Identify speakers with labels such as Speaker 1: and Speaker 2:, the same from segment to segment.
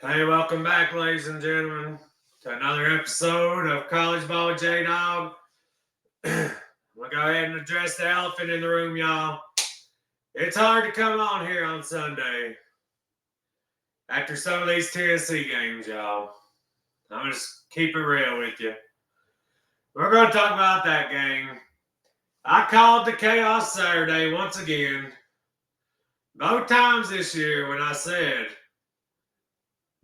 Speaker 1: Hey, welcome back, ladies and gentlemen, to another episode of College Ball with J Dog. We'll go ahead and address the elephant in the room, y'all. It's hard to come on here on Sunday after some of these Tennessee games, y'all. I'm going to just keep it real with you. We're going to talk about that game. I called the chaos Saturday once again. Both times this year when I said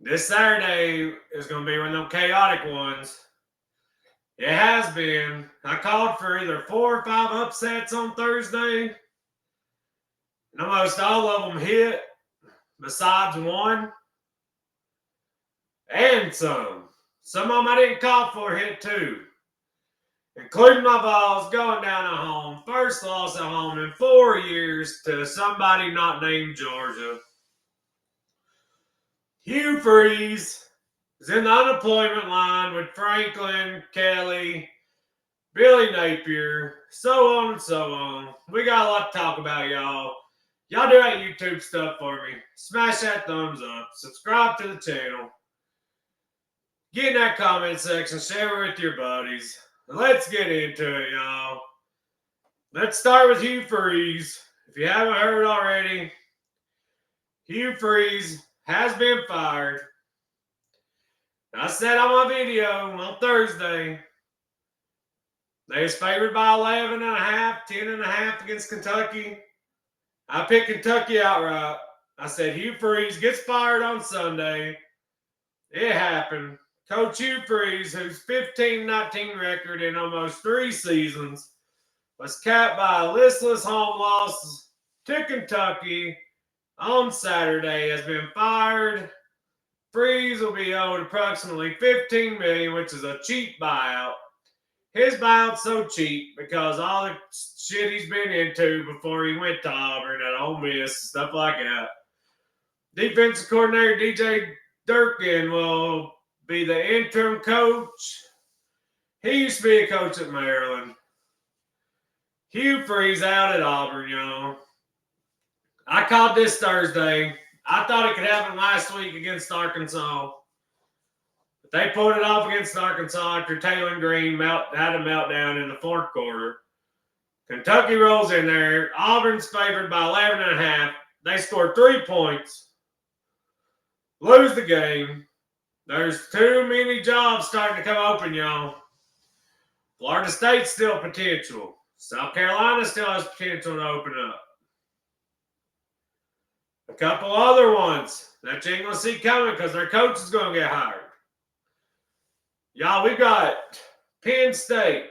Speaker 1: this Saturday is going to be one of them chaotic ones. It has been. I called for either 4 or 5 upsets on Thursday. And almost all of them hit, besides one. And some. Some of them I didn't call for hit too. Including my Vols going down at home. First loss at home in 4 years to somebody not named Georgia. Hugh Freeze is in the unemployment line with Franklin, Kelly, Billy Napier, so on and so on. We got a lot to talk about, y'all. Y'all do that YouTube stuff for me. Smash that thumbs up. Subscribe to the channel. Get in that comment section. Share it with your buddies. Let's get into it, y'all. Let's start with Hugh Freeze. If you haven't heard already, Hugh Freeze has been fired. I said on my video on Thursday, they was favored by 11.5, 10.5 against Kentucky. I picked Kentucky outright. I said Hugh Freeze gets fired on Sunday. It happened. Coach Hugh Freeze, whose 15-19 record in almost 3 seasons, was capped by a listless home loss to Kentucky on Saturday, has been fired. Freeze will be owed approximately $15 million, which is a cheap buyout. His buyout's so cheap because all the shit he's been into before he went to Auburn at Ole Miss, stuff like that. Defensive coordinator DJ Durkin will be the interim coach. He used to be a coach at Maryland. Hugh Freeze out at Auburn, y'all. I called this Thursday. I thought it could happen last week against Arkansas. But they pulled it off against Arkansas after Taylor Green had a meltdown in the 4th quarter. Kentucky rolls in there. Auburn's favored by 11.5. They scored 3 points. Lose the game. There's too many jobs starting to come open, y'all. Florida State's still potential. South Carolina still has potential to open up. A couple other ones that you ain't going to see coming because their coach is going to get hired. Y'all, we got Penn State,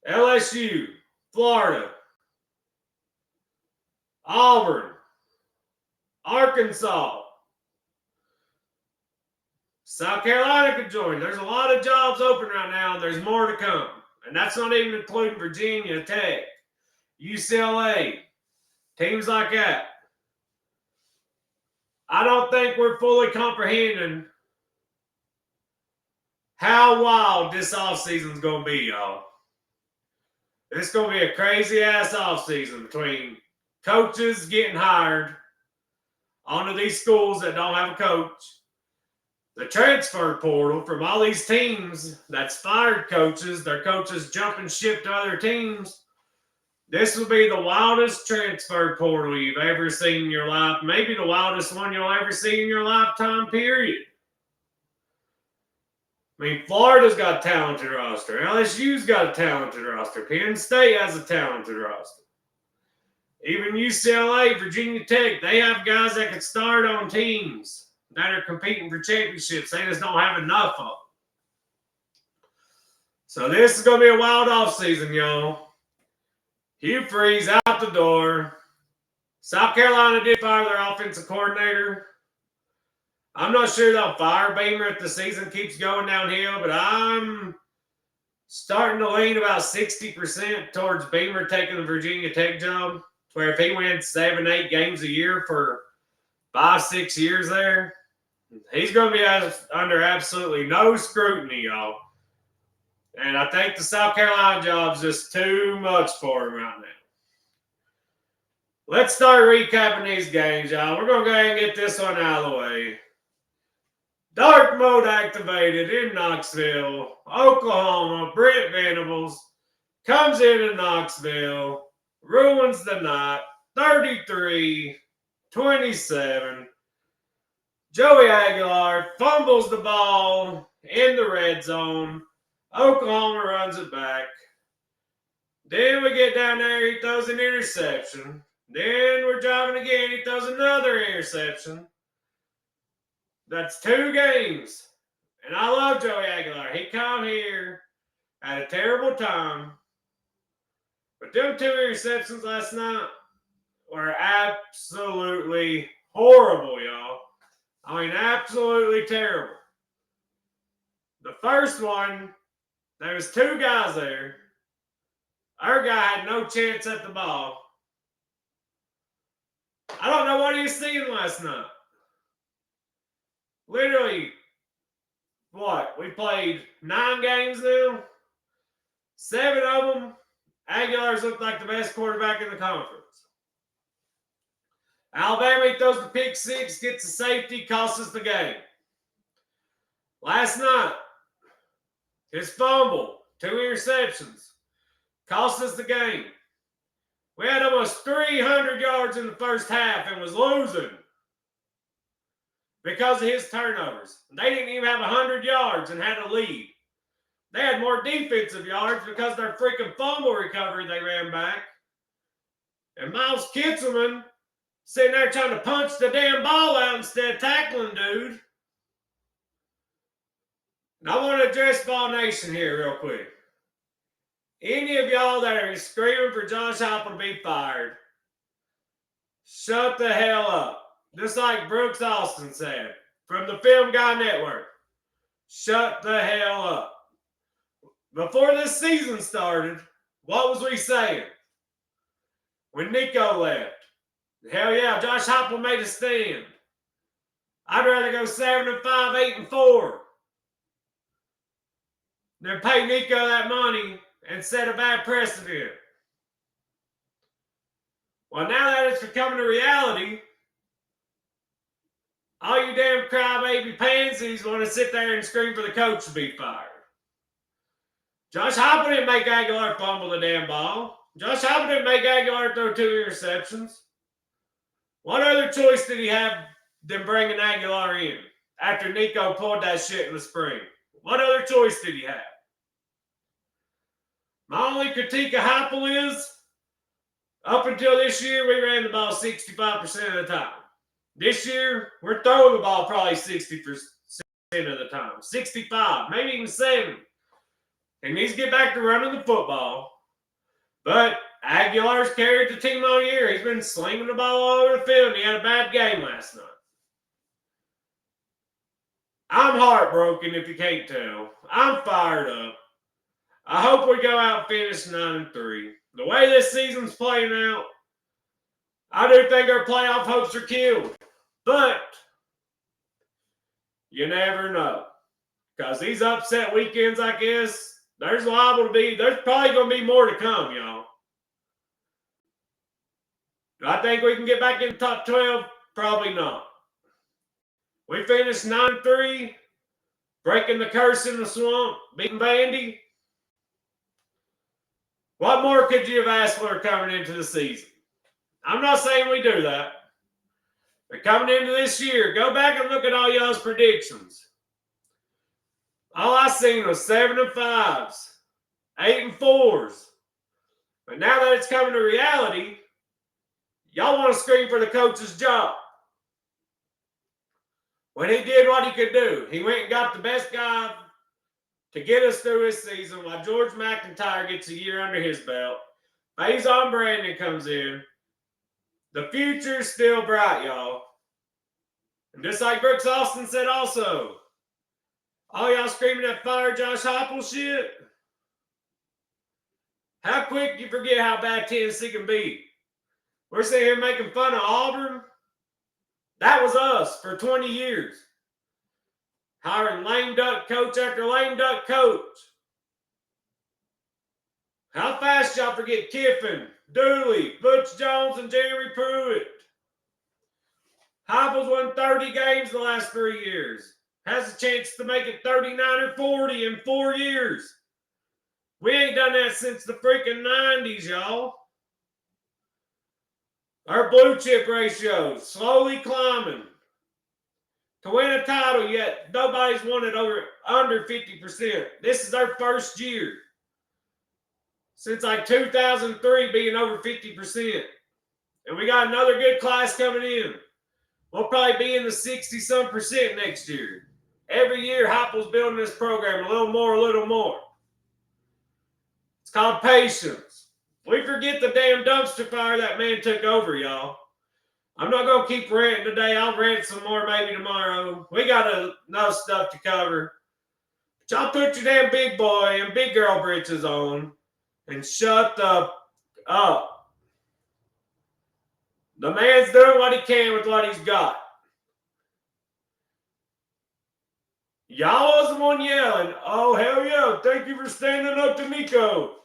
Speaker 1: LSU, Florida, Auburn, Arkansas. South Carolina could join. There's a lot of jobs open right now, and there's more to come. And that's not even including Virginia Tech, UCLA, teams like that. I don't think we're fully comprehending how wild this offseason is going to be, y'all. It's going to be a crazy-ass offseason between coaches getting hired onto these schools that don't have a coach, the transfer portal from all these teams that's fired coaches, their coaches jumping ship to other teams. This will be the wildest transfer portal you've ever seen in your life. Maybe the wildest one you'll ever see in your lifetime, period. I mean, Florida's got a talented roster. LSU's got a talented roster. Penn State has a talented roster. Even UCLA, Virginia Tech, they have guys that can start on teams that are competing for championships. They just don't have enough of them. So this is going to be a wild offseason, y'all. Hugh Freeze out the door. South Carolina did fire their offensive coordinator. I'm not sure they'll fire Beamer if the season keeps going downhill, but I'm starting to lean about 60% towards Beamer taking the Virginia Tech job, where if he wins 7-8 games a year for 5-6 years there, he's going to be under absolutely no scrutiny, y'all. And I think the South Carolina job's just too much for him right now. Let's start recapping these games, y'all. We're going to go ahead and get this one out of the way. Dark mode activated in Knoxville, Oklahoma. Brent Venables comes into Knoxville, ruins the night, 33-27. Joey Aguilar fumbles the ball in the red zone. Oklahoma runs it back. Then we get down there, he throws an interception. Then we're driving again, he throws another interception. That's 2 games. And I love Joey Aguilar. He come here at a terrible time. But them 2 interceptions last night were absolutely horrible, y'all. I mean, absolutely terrible. The first one, there was 2 guys there. Our guy had no chance at the ball. I don't know what he was seeing last night. Literally, what? We played 9 games now. 7 of them, Aguilar's looked like the best quarterback in the conference. Alabama, he throws the pick 6, gets the safety, costs us the game. Last night, his fumble, 2 interceptions, cost us the game. We had almost 300 yards in the first half and was losing because of his turnovers. They didn't even have 100 yards and had a lead. They had more defensive yards because of their freaking fumble recovery they ran back. And Miles Kitselman sitting there trying to punch the damn ball out instead of tackling dude. And I want to address Ball Nation here real quick. Any of y'all that are screaming for Josh Heupel to be fired, shut the hell up. Just like Brooks Austin said from the Film Guy Network. Shut the hell up. Before this season started, what was we saying? When Nico left. Hell yeah, Josh Heupel made a stand. I'd rather go 7-5, 8-4 than pay Nico that money and set a bad precedent. Well, now that it's becoming a reality, all you damn crybaby pansies want to sit there and scream for the coach to be fired. Josh Heupel didn't make Aguilar fumble the damn ball. Josh Heupel didn't make Aguilar throw 2 interceptions. What other choice did he have than bringing Aguilar in after Nico pulled that shit in the spring? What other choice did he have? My only critique of Heupel is, up until this year, we ran the ball 65% of the time. This year, we're throwing the ball probably 60% of the time. 65, maybe even 70. He needs to get back to running the football. But Aguilar's carried the team all year. He's been slinging the ball all over the field, and he had a bad game last night. I'm heartbroken if you can't tell. I'm fired up. I hope we go out and finish 9-3. The way this season's playing out, I do think our playoff hopes are killed. But you never know. Because these upset weekends like this, there's probably going to be more to come, y'all. Do I think we can get back in the top 12? Probably not. We finished 9-3, breaking the curse in the swamp, beating Vandy. What more could you have asked for coming into the season? I'm not saying we do that. But coming into this year, go back and look at all y'all's predictions. All I seen was 7-5s, 8-4s. But now that it's coming to reality, y'all want to scream for the coach's job. When he did what he could do, he went and got the best guy to get us through this season while George McIntyre gets a year under his belt. Faison Brandon comes in. The future's still bright, y'all. And just like Brooks Austin said also, all y'all screaming that fire Josh Heupel shit, how quick you forget how bad Tennessee can be. We're sitting here making fun of Auburn. That was us for 20 years. Hiring lame duck coach after lame duck coach. How fast y'all forget Kiffin, Dooley, Butch Jones, and Jerry Pruitt. Heupel's won 30 games the last 3 years. Has a chance to make it 39 or 40 in 4 years. We ain't done that since the freaking 90s, y'all. Our blue chip ratio slowly climbing. To win a title, yet nobody's won it under 50%. This is our first year since like 2003 being over 50%. And we got another good class coming in. We'll probably be in the 60-some% next year. Every year, Heupel's building this program a little more, a little more. It's called patience. We forget the damn dumpster fire that man took over, y'all. I'm not going to keep ranting today. I'll rant some more maybe tomorrow. We got enough stuff to cover. But y'all put your damn big boy and big girl britches on and shut the up. The man's doing what he can with what he's got. Y'all was the one yelling, oh, hell yeah, thank you for standing up to Nico.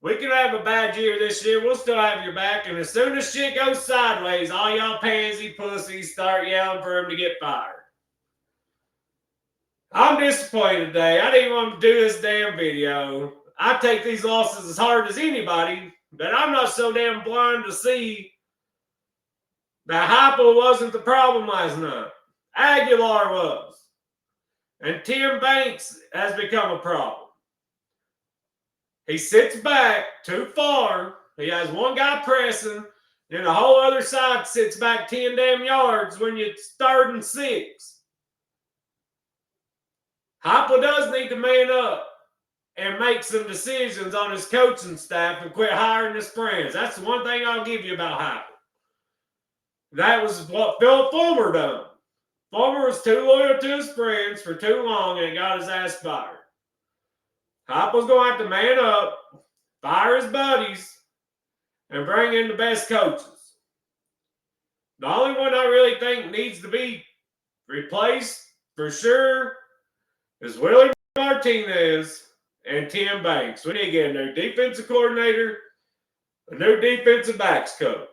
Speaker 1: We can have a bad year this year. We'll still have your back. And as soon as shit goes sideways, all y'all pansy pussies start yelling for him to get fired. I'm disappointed today. I didn't want to do this damn video. I take these losses as hard as anybody, but I'm not so damn blind to see that Heupel wasn't the problem last night. Aguilar was. And Tim Banks has become a problem. He sits back too far. He has one guy pressing, and the whole other side sits back 10 damn yards when you're 3rd and 6. Heupel does need to man up and make some decisions on his coaching staff and quit hiring his friends. That's the one thing I'll give you about Heupel. That was what Philip Fulmer done. Fulmer was too loyal to his friends for too long and got his ass fired. Heupel's going to have to man up, fire his buddies, and bring in the best coaches. The only one I really think needs to be replaced for sure is Willie Martinez and Tim Banks. We need to get a new defensive coordinator, a new defensive backs coach.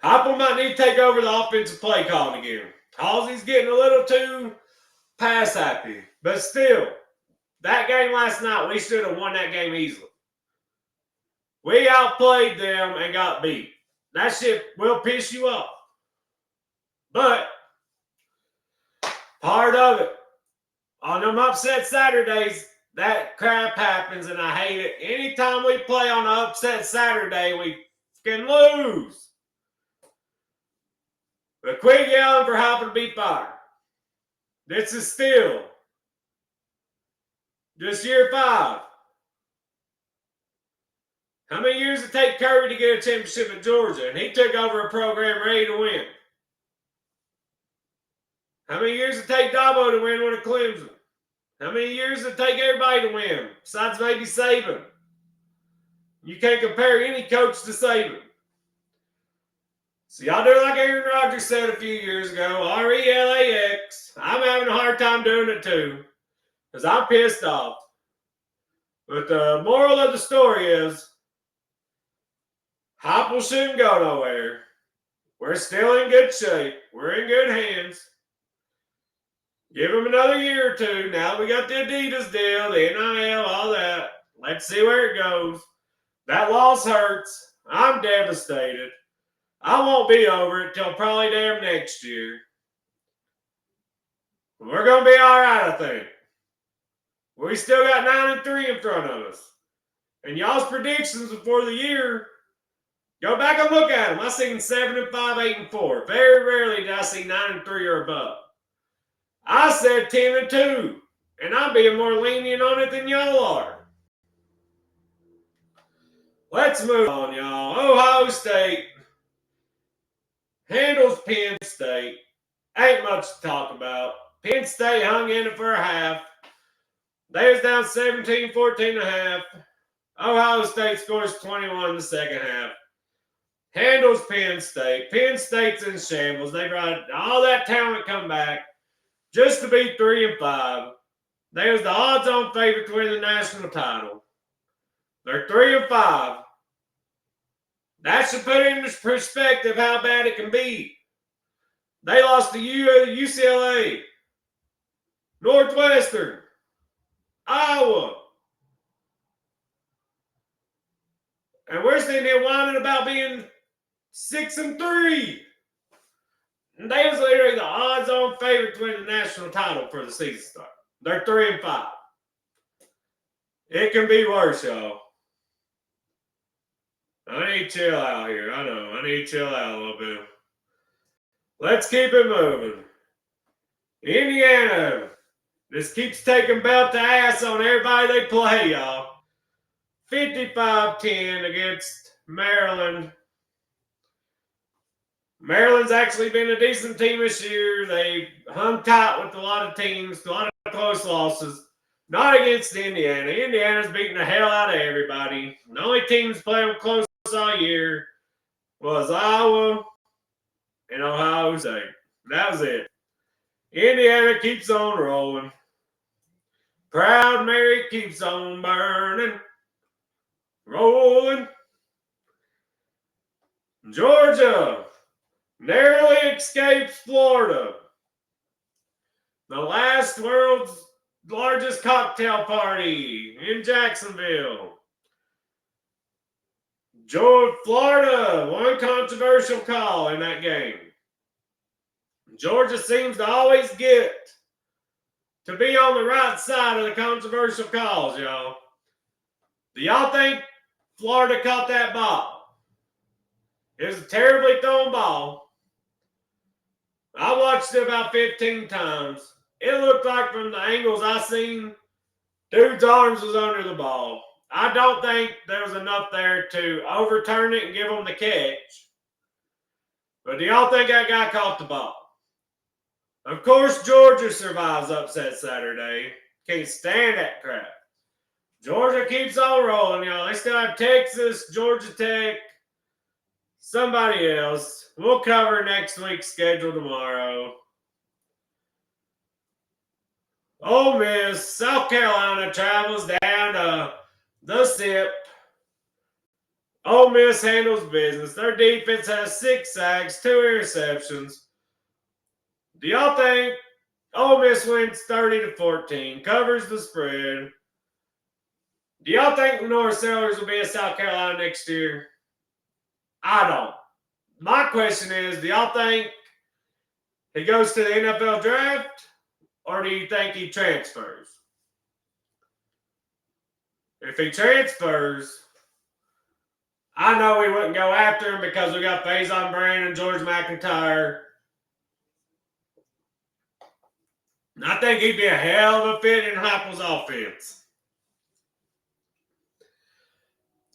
Speaker 1: Heupel might need to take over the offensive play calling again. Halsey's getting a little too pass happy. But still, that game last night, we should have won that game easily. We outplayed them and got beat. That shit will piss you off. But part of it, on them upset Saturdays, that crap happens and I hate it. Anytime we play on an upset Saturday, we can lose. But quit yelling for Heupel to be fired. This is still just year 5. How many years did it take Kirby to get a championship at Georgia? And he took over a program ready to win. How many years did it take Dabo to win with a Clemson? How many years did it take everybody to win? Besides maybe Saban. You can't compare any coach to Saban. So y'all do like Aaron Rodgers said a few years ago, RELAX. I'm having a hard time doing it too. Because I'm pissed off. But the moral of the story is, Heupel shouldn't go nowhere. We're still in good shape. We're in good hands. Give him another year or two. Now we got the Adidas deal, the NIL, all that. Let's see where it goes. That loss hurts. I'm devastated. I won't be over it till probably damn next year. We're going to be all right, I think. We still got 9-3 in front of us. And y'all's predictions before the year, go back and look at them. I seen 7-5, 8-4. Very rarely did I see 9-3 or above. I said 10-2, and I'm being more lenient on it than y'all are. Let's move on, y'all. Ohio State handles Penn State. Ain't much to talk about. Penn State hung in it for a half. They was down 17-14 a half. Ohio State scores 21 in the second half. Handles Penn State. Penn State's in shambles. They brought all that talent come back just to be 3-5. They was the odds-on favorite to win the national title. They're 3-5. That should put into perspective how bad it can be. They lost to UCLA, Northwestern, Iowa. And we're sitting here whining about being 6-3. And they was literally the odds-on favorite to win the national title for the season start. They're 3-5. It can be worse, y'all. I need to chill out here. I know. I need to chill out a little bit. Let's keep it moving. Indiana just keeps taking belt to ass on everybody they play, y'all. 55-10 against Maryland. Maryland's actually been a decent team this year. They hung tight with a lot of teams, a lot of close losses. Not against Indiana. Indiana's beating the hell out of everybody. The only teams playing close all year was Iowa and Ohio State. That was it. Indiana keeps on rolling. Proud Mary keeps on burning. Rolling. Georgia narrowly escapes Florida. The last world's largest cocktail party in Jacksonville. Florida, one controversial call in that game. Georgia seems to always get to be on the right side of the controversial calls, y'all. Do y'all think Florida caught that ball? It was a terribly thrown ball. I watched it about 15 times. It looked like from the angles I seen, dude's arms was under the ball. I don't think there was enough there to overturn it and give them the catch. But do y'all think that guy caught the ball? Of course, Georgia survives upset Saturday. Can't stand that crap. Georgia keeps on rolling, y'all. They still have Texas, Georgia Tech, somebody else. We'll cover next week's schedule tomorrow. Ole Miss, South Carolina travels down to the SIP. Ole Miss handles business. Their defense has 6 sacks, 2 interceptions. Do y'all think Ole Miss wins 30-14, covers the spread? Do y'all think the North Sailors will be in South Carolina next year? I don't. My question is, do y'all think he goes to the NFL draft, or do you think he transfers? If he transfers, I know we wouldn't go after him because we got Faison Brand and George McIntyre. And I think he'd be a hell of a fit in Heupel's offense.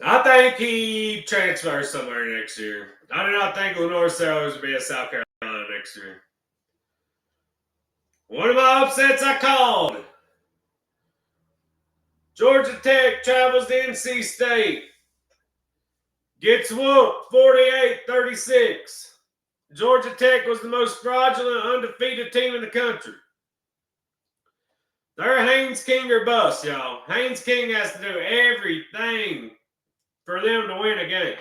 Speaker 1: I think he transfers somewhere next year. I do not think Lenore Sellers will be at South Carolina next year. One of my upsets I called. Georgia Tech travels to NC State. Gets whooped 48-36. Georgia Tech was the most fraudulent, undefeated team in the country. They're Haynes King or bust, y'all. Haynes King has to do everything for them to win a game.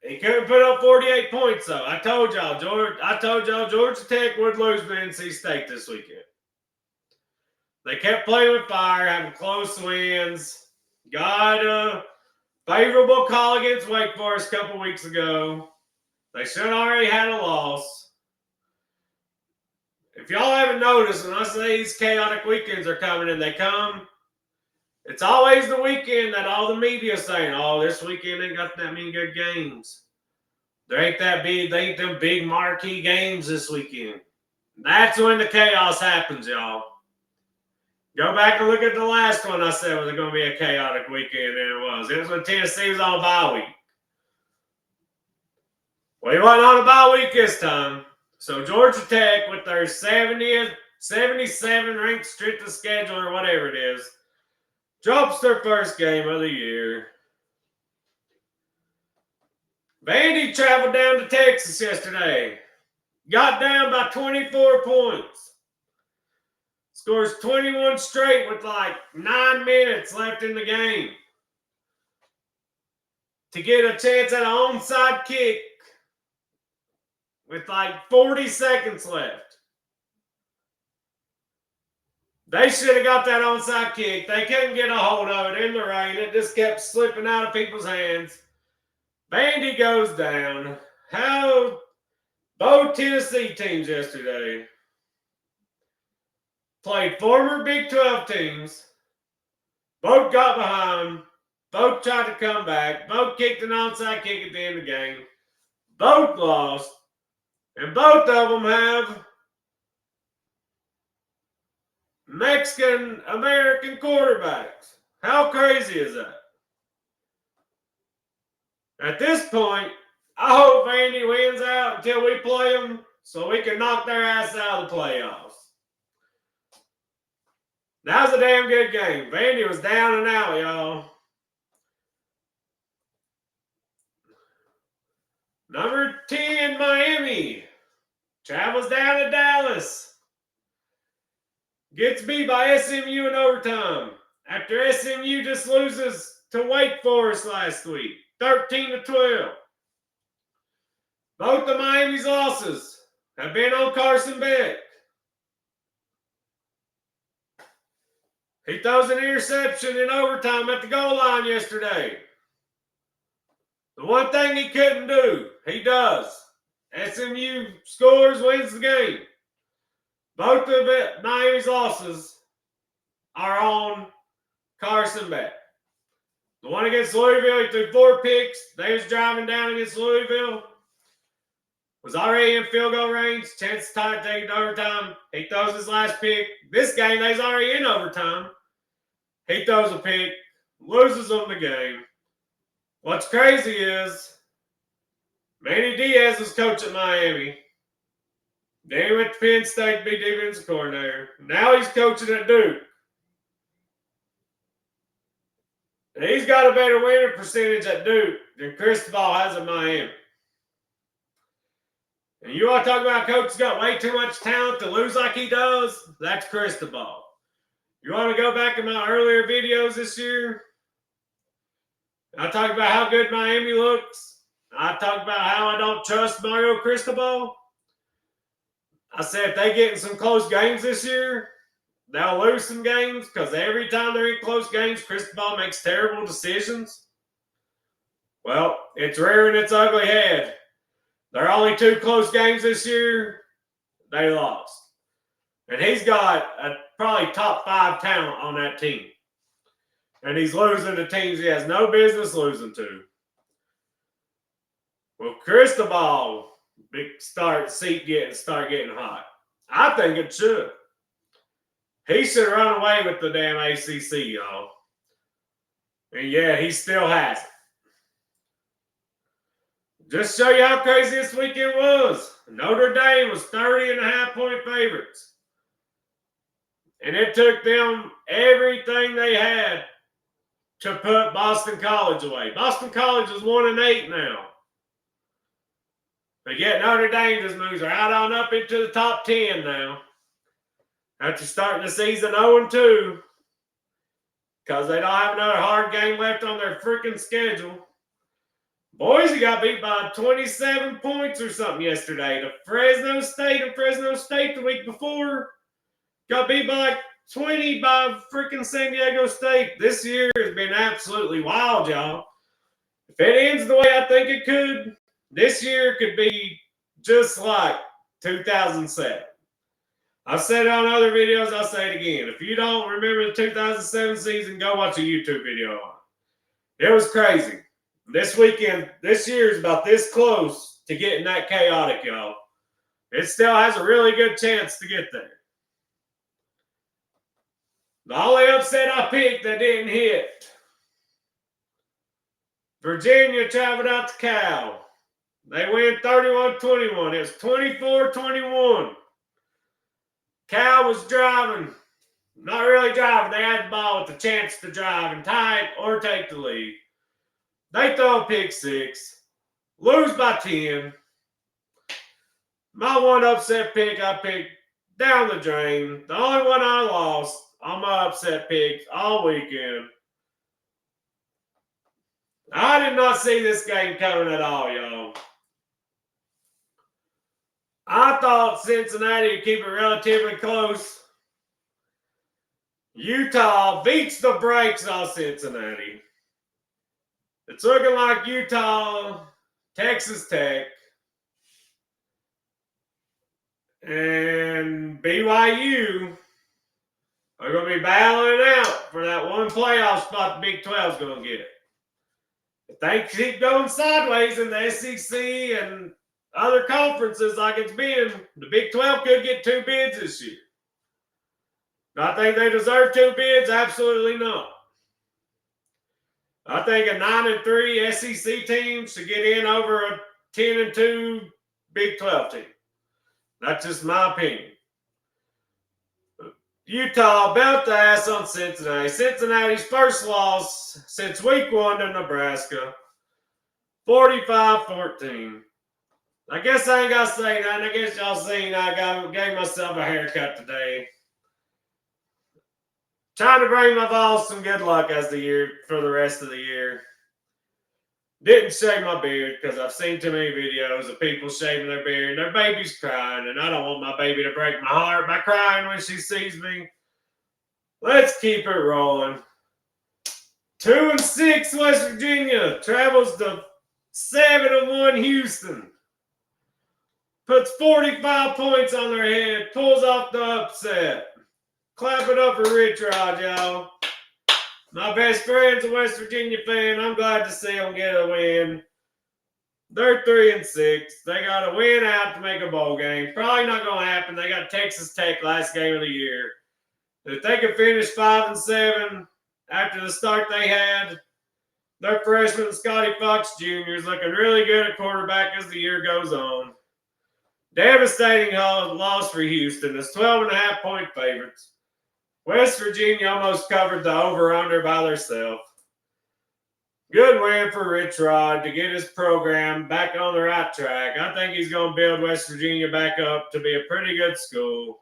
Speaker 1: He couldn't put up 48 points, though. I told y'all Georgia Tech would lose to NC State this weekend. They kept playing with fire, having close wins. Got a favorable call against Wake Forest a couple weeks ago. They should have already had a loss. If y'all haven't noticed, when I say these chaotic weekends are coming and they come, it's always the weekend that all the media is saying, oh, this weekend ain't got that many good games. There ain't them big marquee games this weekend. That's when the chaos happens, y'all. Go back and look at the last one I said was going to be a chaotic weekend, and it was. It was when Tennessee was on a bye week. Well, he wasn't on a bye week this time. So Georgia Tech, with their 77 ranked strength of schedule or whatever it is, drops their first game of the year. Vandy traveled down to Texas yesterday. Got down by 24 points. scores 21 straight with like 9 minutes left in the game to get a chance at an onside kick with like 40 seconds left. They should have got that onside kick. They couldn't get a hold of it in the rain. It just kept slipping out of people's hands. Vandy goes down. How both Tennessee teams yesterday played former Big 12 teams. Both got behind. Both tried to come back. Both kicked an onside kick at the end of the game. Both lost. And both of them have Mexican-American quarterbacks. How crazy is that? At this point, I hope Vandy wins out until we play them so we can knock their ass out of the playoffs. That was a damn good game. Vandy was down and out, y'all. Number 10, Miami, travels down to Dallas. Gets beat by SMU in overtime after SMU just loses to Wake Forest last week, 13-12. Both of Miami's losses have been on Carson Beck. He throws an interception in overtime at the goal line yesterday. The one thing he couldn't do, he does. SMU scores, wins the game. Both of Miami's losses are on Carson Beck. The one against Louisville, he threw 4 picks. They was driving down against Louisville. Was already in field goal range. Chance to tie it, take it to overtime. He throws his last pick. This game, they's already in overtime. He throws a pick, loses them the game. What's crazy is Manny Diaz was coach at Miami. Then he went to Penn State to be defensive coordinator. Now he's coaching at Duke. And he's got a better winning percentage at Duke than Cristobal has at Miami. And you want to talk about a coach who's got way too much talent to lose like he does? That's Cristobal. You want to go back in my earlier videos this year? I talk about how good Miami looks. I talk about how I don't trust Mario Cristobal. I said if they get in some close games this year, they'll lose some games because every time they're in close games, Cristobal makes terrible decisions. Well, it's rearing its ugly head. There are only 2 close games this year. They lost. And he's got a probably top 5 talent on that team. And he's losing to teams he has no business losing to. Well, Cristobal start getting hot. I think it should. He should run away with the damn ACC, y'all. And yeah, he still has it. Just show you how crazy this weekend was. Notre Dame was 30.5-point favorites. And it took them everything they had to put Boston College away. Boston College is 1-8 now. But yet Notre Dame just moves right on up into the top 10 now. After starting the season 0-2. Because they don't have another hard game left on their freaking schedule. Boise got beat by 27 points or something yesterday to Fresno State. And Fresno State the week before got beat by like 20 by freaking San Diego State. This year has been absolutely wild, y'all. If it ends the way I think it could, this year could be just like 2007. I've said it on other videos. I'll say it again. If you don't remember the 2007 season, go watch a YouTube video on it. It was crazy. This weekend, this year is about this close to getting that chaotic, y'all. It still has a really good chance to get there. The only upset I picked that didn't hit. Virginia traveled out to Cal. They win 31-21. It was 24-21. Cal was driving. Not really driving. They had the ball with the chance to drive and tie it or take the lead. They throw a pick 6. Lose by 10. My one upset pick, I picked down the drain. The only one I lost on my upset picks all weekend. I did not see this game coming at all, y'all. I thought Cincinnati would keep it relatively close. Utah beats the brakes off Cincinnati. It's looking like Utah, Texas Tech, and BYU are going to be battling out for that one playoff spot the Big 12 is going to get. If they keep going sideways in the SEC and other conferences like it's been, the Big 12 could get 2 bids this year. Do I think they deserve 2 bids? Absolutely not. I think a 9-3 SEC team should get in over a 10-2 Big 12 team. That's just my opinion. Utah belt the ass on Cincinnati. Cincinnati's first loss since week 1 to Nebraska. 45-14. I guess I ain't got to say that. I guess y'all seen I gave myself a haircut today. Trying to bring my Vols some good luck as the year for the rest of the year. Didn't shave my beard because I've seen too many videos of people shaving their beard and their baby's crying, and I don't want my baby to break my heart by crying when she sees me. Let's keep it rolling. 2-6 West Virginia travels to 7-1 Houston. Puts 45 points on their head, pulls off the upset. Clap it up for Rich Rod, y'all. My best friend's a West Virginia fan. I'm glad to see them get a win. They're 3-6. They got to win out to make a bowl game. Probably not going to happen. They got Texas Tech last game of the year. If they can finish 5-7 after the start they had, their freshman Scotty Fox Jr. is looking really good at quarterback as the year goes on. Devastating loss for Houston. It's 12.5-point favorites. West Virginia almost covered the over-under by themselves. Good win for Rich Rod to get his program back on the right track. I think he's going to build West Virginia back up to be a pretty good school.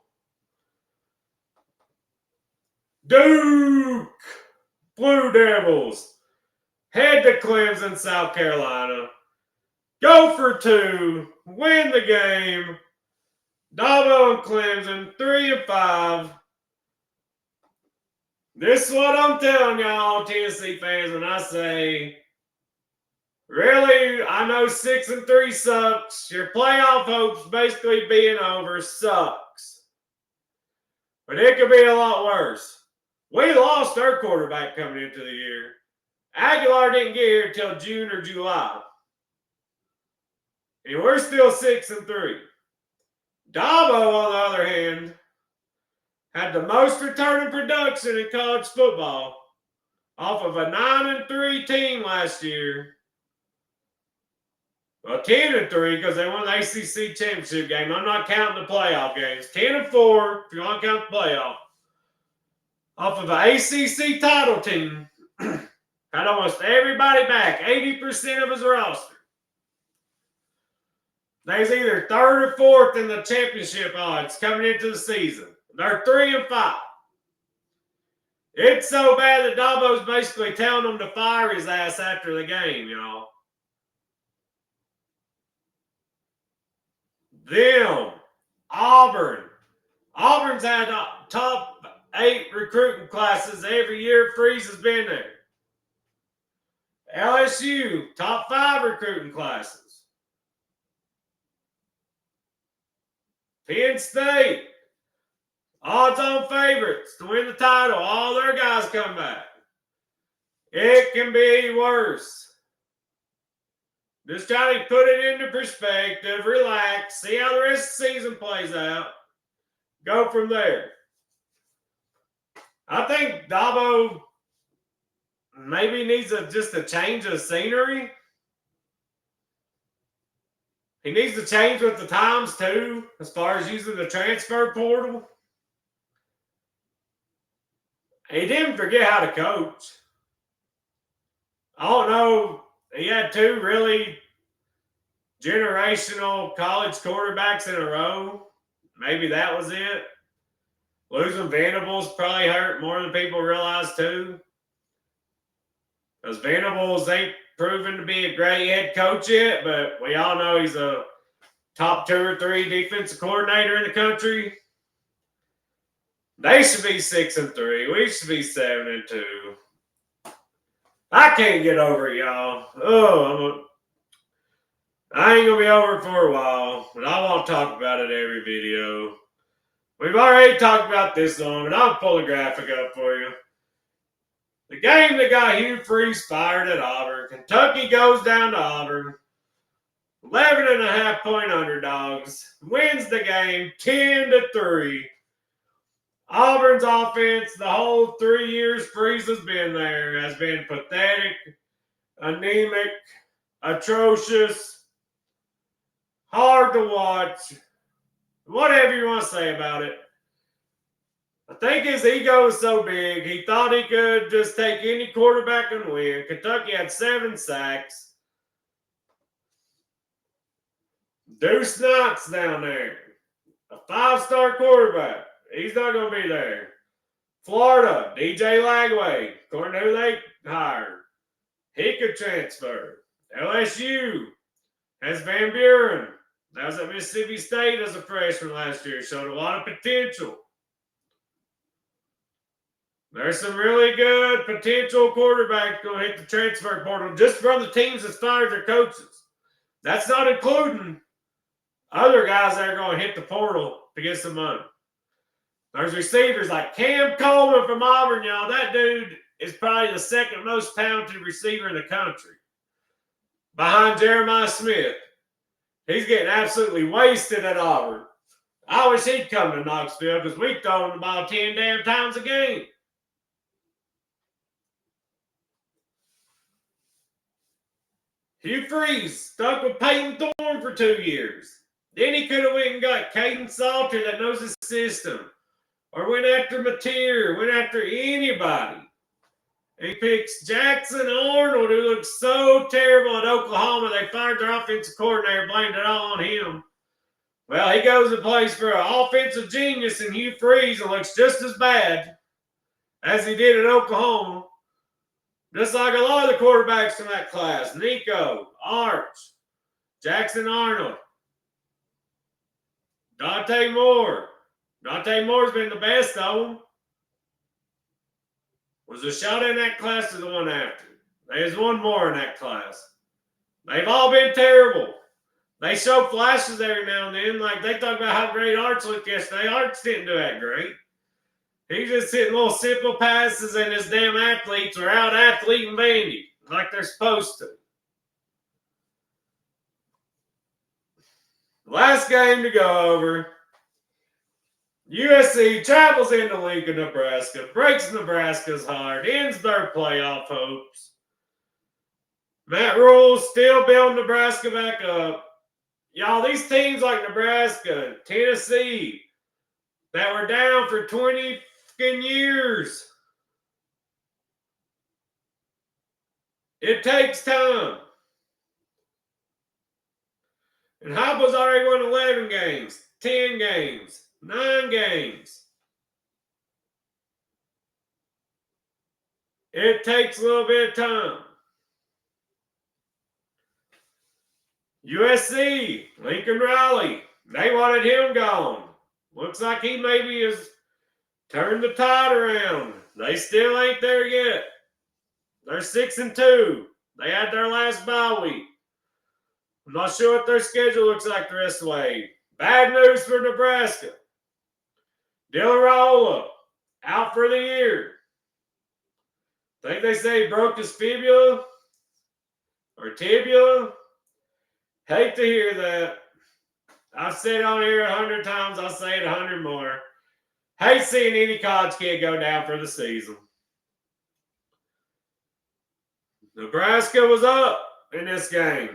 Speaker 1: Duke Blue Devils head to Clemson, South Carolina. Go for 2. Win the game. Dabo and Clemson, 3-5. This is what I'm telling y'all, Tennessee fans, when I say, really, I know 6-3 sucks. Your playoff hopes basically being over sucks. But it could be a lot worse. We lost our quarterback coming into the year. Aguilar didn't get here until June or July. And we're still 6-3. Dabo, on the other hand, had the most returning production in college football off of a 9-3 team last year. Well, 10-3 because they won the ACC championship game. I'm not counting the playoff games. 10-4 if you want to count the playoff. Off of an ACC title team. Had almost everybody back. 80% of his roster. They's either 3rd or 4th in the championship odds coming into the season. They're 3-5. It's so bad that Dabo's basically telling them to fire his ass after the game, y'all. Them. Auburn. Auburn's had top 8 recruiting classes every year Freeze has been there. LSU, top 5 recruiting classes. Penn State, odds-on favorites to win the title. All their guys come back. It can be worse. Just try to put it into perspective, relax, see how the rest of the season plays out. Go from there. I think Dabo maybe needs just a change of scenery. He needs to change with the times, too, as far as using the transfer portal. He didn't forget how to coach. I don't know. He had 2 really generational college quarterbacks in a row. maybe that was it. Losing Venables probably hurt more than people realize too. Because Venables ain't proven to be a great head coach yet, but we all know he's a top 2 or 3 defensive coordinator in the country. They should be 6-3. We should be 7-2. I can't get over it, y'all. I ain't gonna be over it for a while, but I won't talk about it every video. We've already talked about this one, but I'll pull the graphic up for you. The game that got Hugh Freeze fired at Auburn. Kentucky goes down to Auburn. 11.5-point underdogs. Wins the game 10-3. Auburn's offense, the whole 3 years Freeze has been there, has been pathetic, anemic, atrocious, hard to watch. Whatever you want to say about it. I think his ego was so big, he thought he could just take any quarterback and win. Kentucky had 7 sacks. Deuce Knox down there, a 5-star quarterback. He's not going to be there. Florida, DJ Lagway, according to who they hired. He could transfer. LSU has Van Buren. That was at Mississippi State as a freshman last year. Showed a lot of potential. There's some really good potential quarterbacks going to hit the transfer portal just from the teams that fired their coaches. That's not including other guys that are going to hit the portal to get some money. There's receivers like Cam Coleman from Auburn, y'all. That dude is probably the second most talented receiver in the country, behind Jeremiah Smith. He's getting absolutely wasted at Auburn. I wish he'd come to Knoxville because we throw him the ball 10 damn times a game. Hugh Freeze stuck with Peyton Thorne for 2 years. Then he could have went and got Caden Salter that knows his system. Or went after Mateer, went after anybody. He picks Jackson Arnold, who looks so terrible at Oklahoma. They fired their offensive coordinator, blamed it all on him. Well, he goes and plays for an offensive genius in Hugh Freeze and looks just as bad as he did at Oklahoma. Just like a lot of the quarterbacks in that class. Nico, Arch, Jackson Arnold, Dante Moore. Dante Moore's been the best of them. Was a shot in that class or the one after? There's one more in that class. They've all been terrible. They show flashes every now and then. Like they talk about how great Arch looked yesterday. Arch didn't do that great. He's just hitting little simple passes and his damn athletes are out athleting Vandy like they're supposed to. Last game to go over. USC travels into Lincoln, Nebraska, breaks Nebraska's heart, ends their playoff hopes. Matt Rule's still building Nebraska back up. Y'all, these teams like Nebraska, Tennessee, that were down for 20 years. It takes time. And Heupel's already won 11 games, 10 games. 9 games. It takes a little bit of time. USC, Lincoln Riley, they wanted him gone. Looks like he maybe has turned the tide around. They still ain't there yet. They're 6-2. They had their last bye week. I'm not sure what their schedule looks like the rest of the way. Bad news for Nebraska. Dylan Raiola, out for the year. Think they say he broke his fibula or tibia. Hate to hear that. I've said it on here 100 times. I'll say it 100 more. Hate seeing any college kid go down for the season. Nebraska was up in this game.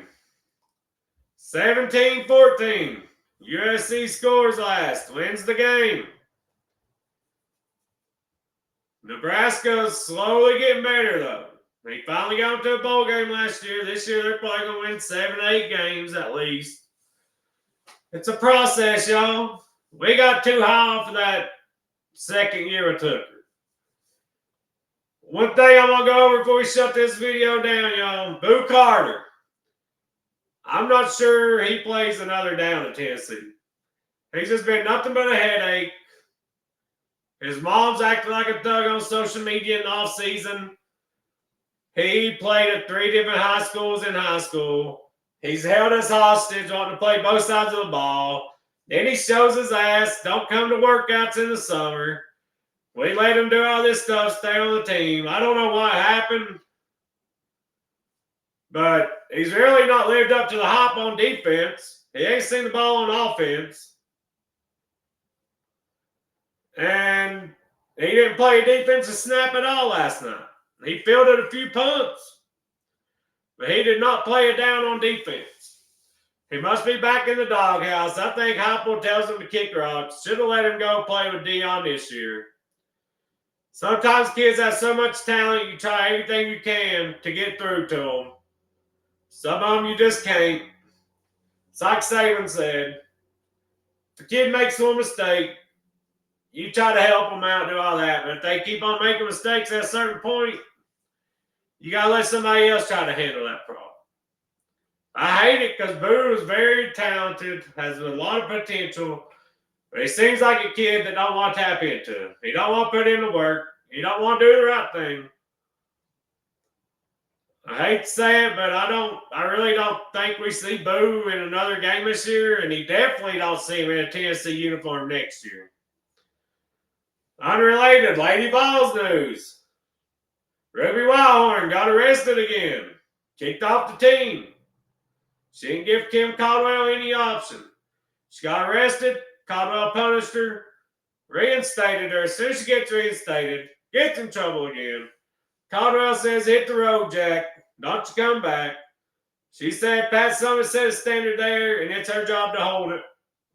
Speaker 1: 17-14. USC scores last. Wins the game. Nebraska's slowly getting better, though. They finally got to a bowl game last year. This year, they're probably going to win 7 or 8 games at least. It's a process, y'all. We got too high off of that second year of Tucker. One thing I'm going to go over before we shut this video down, y'all. Boo Carter. I'm not sure he plays another down at Tennessee. He's just been nothing but a headache. His mom's acting like a thug on social media in the off season. He played at 3 different high schools in high school. He's held us hostage, wanting to play both sides of the ball. Then he shows his ass, don't come to workouts in the summer. We let him do all this stuff, stay on the team. I don't know what happened, but he's really not lived up to the hype on defense. He ain't seen the ball on offense. And he didn't play a defensive snap at all last night. He fielded a few punts, but he did not play it down on defense. He must be back in the doghouse. I think Heupel tells him to kick rocks. Should have let him go play with Dion this year. Sometimes kids have so much talent, you try everything you can to get through to them. Some of them you just can't. It's like Saban said. If a kid makes one mistake, you try to help them out, do all that. But if they keep on making mistakes at a certain point, you got to let somebody else try to handle that problem. I hate it because Boo is very talented, has a lot of potential, but he seems like a kid that don't want to tap into it. He don't want to put in the work. He don't want to do the right thing. I hate to say it, but I really don't think we see Boo in another game this year, and he definitely don't see him in a Tennessee uniform next year. Unrelated, Lady Vols news. Ruby Wildhorn got arrested again. Kicked off the team. She didn't give Kim Caldwell any option. She got arrested. Caldwell punished her. Reinstated her. As soon as she gets reinstated, gets in trouble again. Caldwell says, hit the road, Jack. Don't you come back. She said Pat Summers set a standard there, and it's her job to hold it.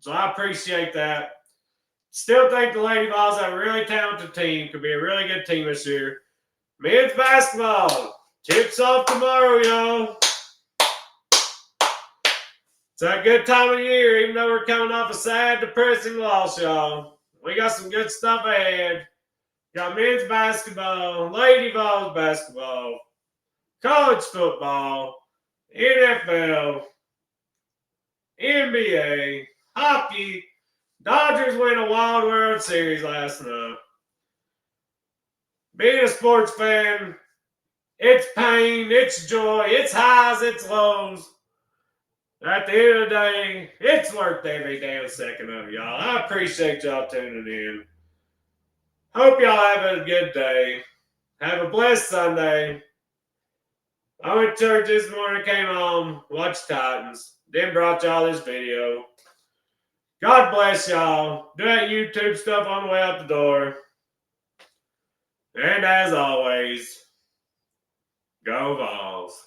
Speaker 1: So I appreciate that. Still think the Lady Vols have a really talented team. Could be a really good team this year. Men's basketball. Tips off tomorrow, y'all. It's a good time of year, even though we're coming off a sad, depressing loss, y'all. We got some good stuff ahead. Got men's basketball, Lady Vols basketball, college football, NFL, NBA, hockey. Dodgers win a Wild World Series last night. Being a sports fan, it's pain, it's joy, it's highs, it's lows. At the end of the day, it's worth every damn second of it, y'all. I appreciate y'all tuning in. Hope y'all have a good day. Have a blessed Sunday. I went to church this morning, came home, watched Titans, then brought y'all this video. God bless y'all. Do that YouTube stuff on the way out the door. And as always, go Vols.